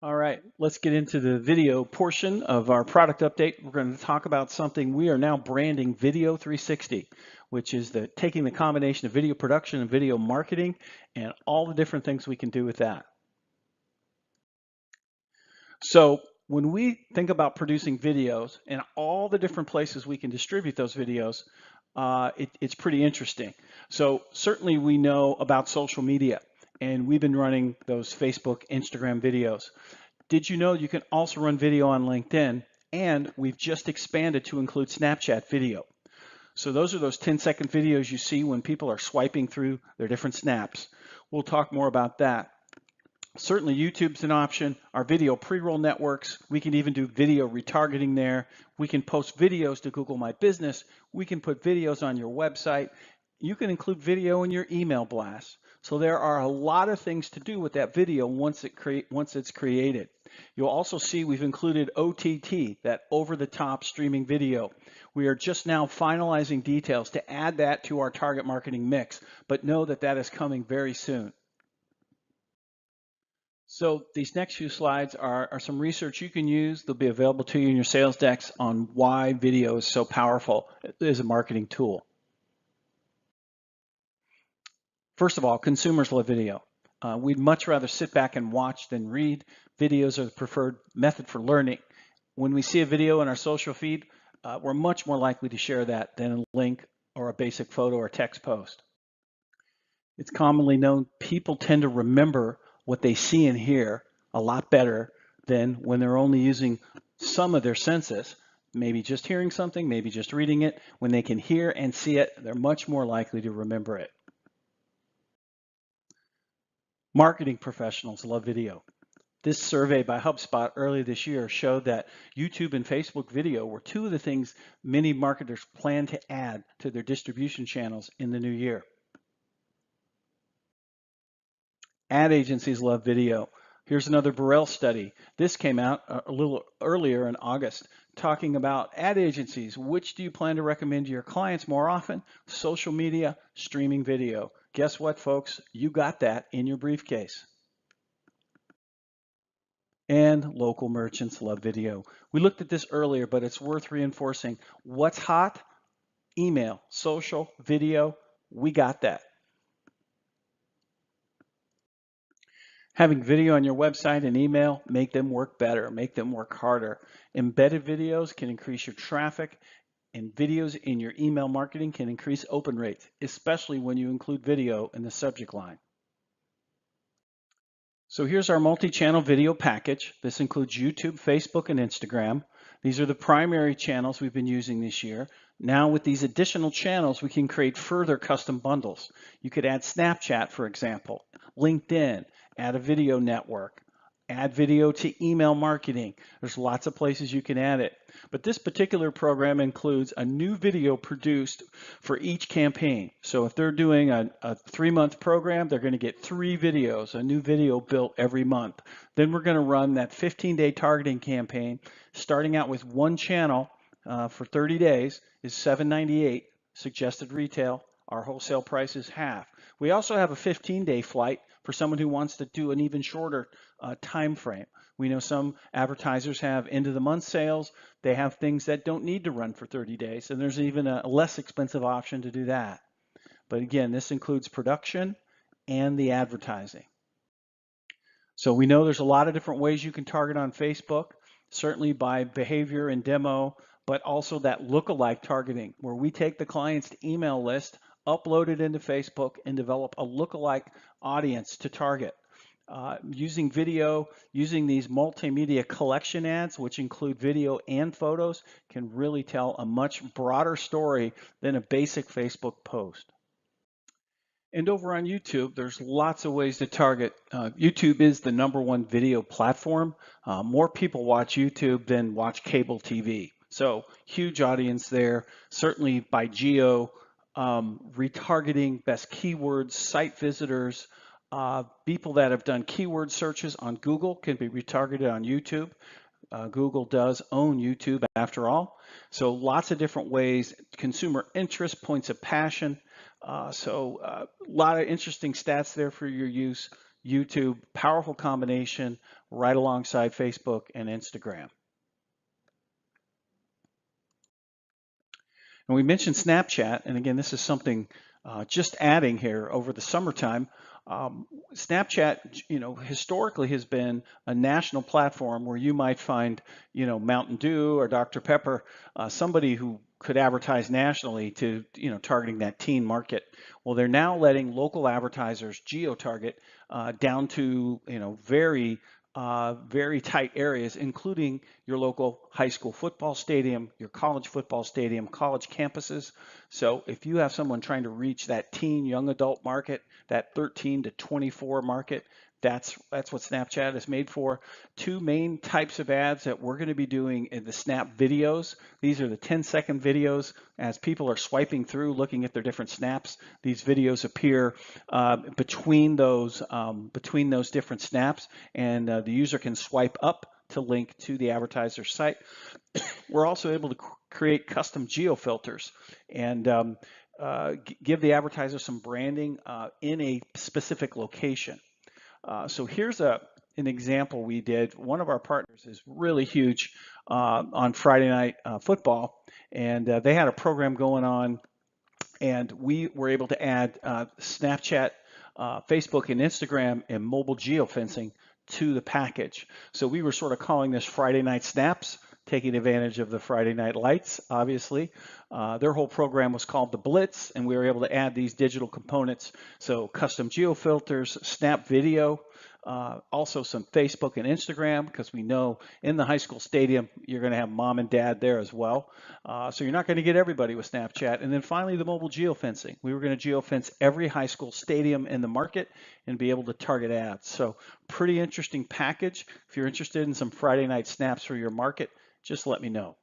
All right, let's get into the video portion of our product update. We're going to talk about something we are now branding Video 360, which is taking the combination of video production and video marketing and all the different things we can do with that. So when we think about producing videos and all the different places we can distribute those videos, it's pretty interesting. So certainly we know about social media, and we've been running those Facebook, Instagram videos. Did you know you can also run video on LinkedIn? And we've just expanded to include Snapchat video. So those are those 10-second videos you see when people are swiping through their different snaps. We'll talk more about that. Certainly YouTube's an option. Our video pre-roll networks, we can even do video retargeting there. We can post videos to Google My Business. We can put videos on your website. You can include video in your email blast. So there are a lot of things to do with that video once it's created. You'll also see we've included OTT, that over-the-top streaming video. We are just now finalizing details to add that to our target marketing mix, but know that that is coming very soon. So these next few slides are some research you can use. They'll be available to you in your sales decks on why video is so powerful as a marketing tool. First of all, consumers love video. We'd much rather sit back and watch than read. Videos are the preferred method for learning. When we see a video in our social feed, we're much more likely to share that than a link or a basic photo or text post. It's commonly known people tend to remember what they see and hear a lot better than when they're only using some of their senses, maybe just hearing something, maybe just reading it. When they can hear and see it, they're much more likely to remember it. Marketing professionals love video. This survey by HubSpot earlier this year showed that YouTube and Facebook video were two of the things many marketers plan to add to their distribution channels in the new year. Ad agencies love video. Here's another Burrell study. This came out a little earlier in August, talking about ad agencies. Which do you plan to recommend to your clients more often? Social media, streaming video. Guess what, folks? You got that in your briefcase. And local merchants love video. We looked at this earlier, but it's worth reinforcing. What's hot? Email, social, video. We got that. Having video on your website and email, make them work better, make them work harder. Embedded videos can increase your traffic, and videos in your email marketing can increase open rates, especially when you include video in the subject line. So here's our multi-channel video package. This includes YouTube, Facebook, and Instagram. These are the primary channels we've been using this year. Now with these additional channels, we can create further custom bundles. You could add Snapchat, for example, LinkedIn, add a video network, add video to email marketing. There's lots of places you can add it. But this particular program includes a new video produced for each campaign. So if they're doing a 3-month program, they're going to get 3 videos, a new video built every month. Then we're going to run that 15-day targeting campaign, starting out with one channel for 30 days is $7.98 suggested retail. Our wholesale price is half. We also have a 15-day flight for someone who wants to do an even shorter time frame. We know some advertisers have end of the month sales. They have things that don't need to run for 30 days, and there's even a less expensive option to do that. But again, this includes production and the advertising. So we know there's a lot of different ways you can target on Facebook, certainly by behavior and demo, but also that lookalike targeting, where we take the client's email list, upload it into Facebook, and develop a lookalike audience to target. Using video, using these multimedia collection ads, which include video and photos, can really tell a much broader story than a basic Facebook post. And over on YouTube, there's lots of ways to target. YouTube is the #1 video platform. More people watch YouTube than watch cable TV. So huge audience there, certainly by geo, retargeting, best keywords, site visitors, people that have done keyword searches on Google can be retargeted on YouTube. Google does own YouTube after all. So lots of different ways, consumer interest, points of passion. A lot of interesting stats there for your use. YouTube, powerful combination right alongside Facebook and Instagram. And we mentioned Snapchat, and again, this is something just adding here over the summertime. Snapchat, historically has been a national platform where you might find, Mountain Dew or Dr. Pepper, somebody who could advertise nationally to, targeting that teen market. Well, they're now letting local advertisers geo-target down to, very tight areas, including your local high school football stadium, your college football stadium, college campuses. So if you have someone trying to reach that teen young adult market, that 13 to 24 market, that's what Snapchat is made for. Two main types of ads that we're going to be doing in the Snap videos. These are the 10-second videos. As people are swiping through, looking at their different snaps, these videos appear between those different snaps, and the user can swipe up to link to the advertiser site. We're also able to create custom geo filters and give the advertiser some branding in a specific location. So here's an example we did. One of our partners is really huge on Friday night football, and they had a program going on, and we were able to add Snapchat, Facebook, and Instagram and mobile geofencing to the package. So we were sort of calling this Friday Night Snaps, taking advantage of the Friday Night Lights, obviously. Their whole program was called the Blitz, and we were able to add these digital components. So custom geo filters, Snap video, also some Facebook and Instagram, because we know in the high school stadium, you're going to have mom and dad there as well. So you're not going to get everybody with Snapchat. And then finally, the mobile geofencing. We were going to geofence every high school stadium in the market and be able to target ads. So pretty interesting package. If you're interested in some Friday night snaps for your market, just let me know.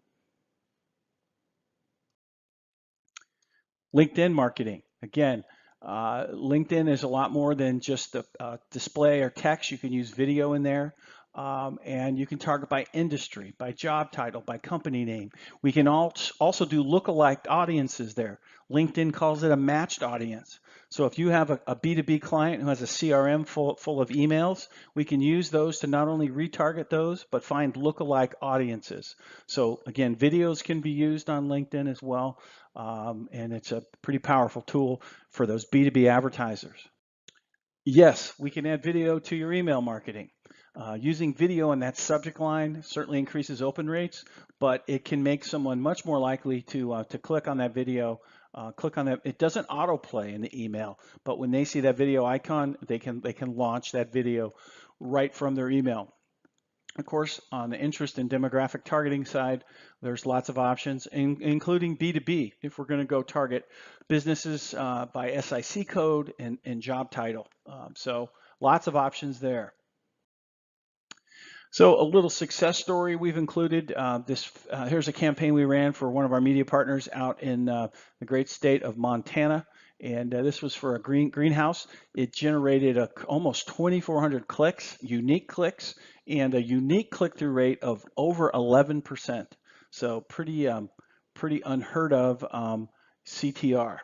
LinkedIn marketing. Again, LinkedIn is a lot more than just a display or text. You can use video in there, and you can target by industry, by job title, by company name. We can also do lookalike audiences there. LinkedIn calls it a matched audience. So if you have a B2B client who has a CRM full of emails, we can use those to not only retarget those, but find lookalike audiences. So again, videos can be used on LinkedIn as well, and it's a pretty powerful tool for those B2B advertisers. Yes, we can add video to your email marketing. Using video in that subject line certainly increases open rates, but it can make someone much more likely to click on that video. Click on that. It doesn't autoplay in the email, but when they see that video icon, they can launch that video right from their email. Of course, on the interest and demographic targeting side, there's lots of options, including B2B, if we're going to go target businesses by SIC code and job title. So lots of options there. So a little success story we've included. Here's a campaign we ran for one of our media partners out in the great state of Montana. And this was for a greenhouse. It generated almost 2,400 clicks, unique clicks, and a unique click-through rate of over 11%. So pretty unheard of CTR.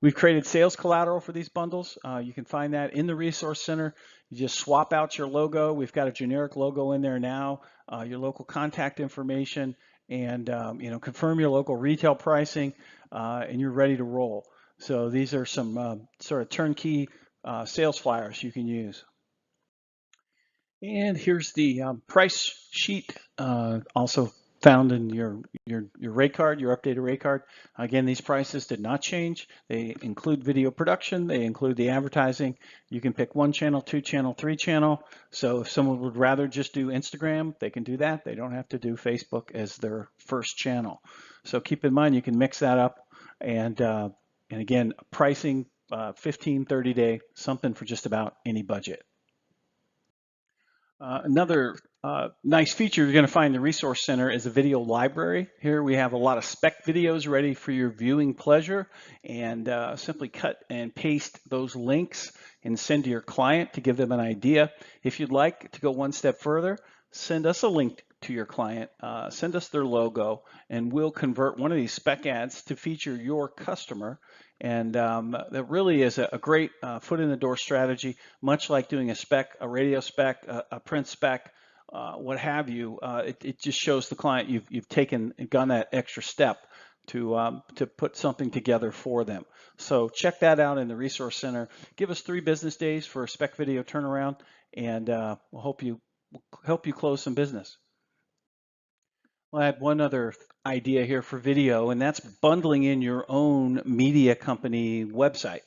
We've created sales collateral for these bundles. You can find that in the Resource Center. You just swap out your logo. We've got a generic logo in there now, your local contact information, and confirm your local retail pricing, and you're ready to roll. So these are some sort of turnkey sales flyers you can use. And here's the price sheet, also found in your rate card, your updated rate card. Again, these prices did not change. They include video production. They include the advertising. You can pick 1 channel, 2 channel, 3 channel. So if someone would rather just do Instagram, they can do that. They don't have to do Facebook as their first channel. So keep in mind, you can mix that up. And again, pricing 15, 30-day, something for just about any budget. Another nice feature you're going to find in the Resource Center is a video library. Here we have a lot of spec videos ready for your viewing pleasure, and simply cut and paste those links and send to your client to give them an idea. If you'd like to go one step further, send us a link to your client, send us their logo, and we'll convert one of these spec ads to feature your customer. And that really is a great foot in the door strategy, much like doing a spec, a radio spec, a print spec, what have you. It just shows the client you've gone that extra step to put something together for them. So check that out in the Resource Center. Give us 3 business days for a spec video turnaround, and we'll help you close some business. I'll add one other idea here for video, and that's bundling in your own media company website.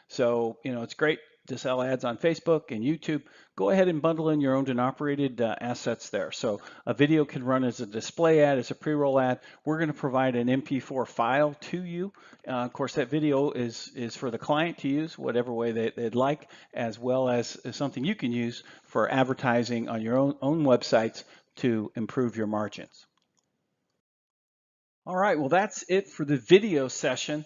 So, it's great to sell ads on Facebook and YouTube. Go ahead and bundle in your owned and operated assets there. So a video can run as a display ad, as a pre-roll ad. We're going to provide an MP4 file to you. Of course, that video is for the client to use whatever way they'd like, as well as something you can use for advertising on your own websites to improve your margins. All right, well, that's it for the video session.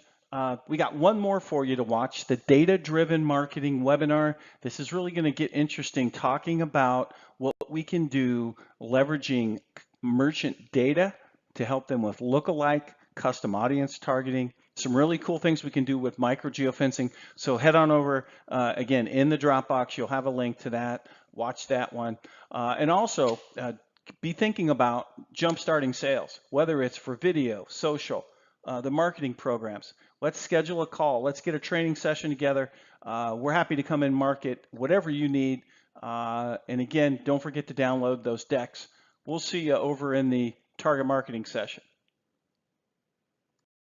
We got one more for you to watch, the Data-Driven Marketing webinar. This is really going to get interesting, talking about what we can do leveraging merchant data to help them with lookalike, custom audience targeting, some really cool things we can do with micro geofencing. So head on over, again, in the Dropbox, you'll have a link to that. Watch that one. And also, be thinking about jump-starting sales, whether it's for video, social, the marketing programs. Let's schedule a call. Let's get a training session together. We're happy to come in market whatever you need. And again, don't forget to download those decks. We'll see you over in the target marketing session.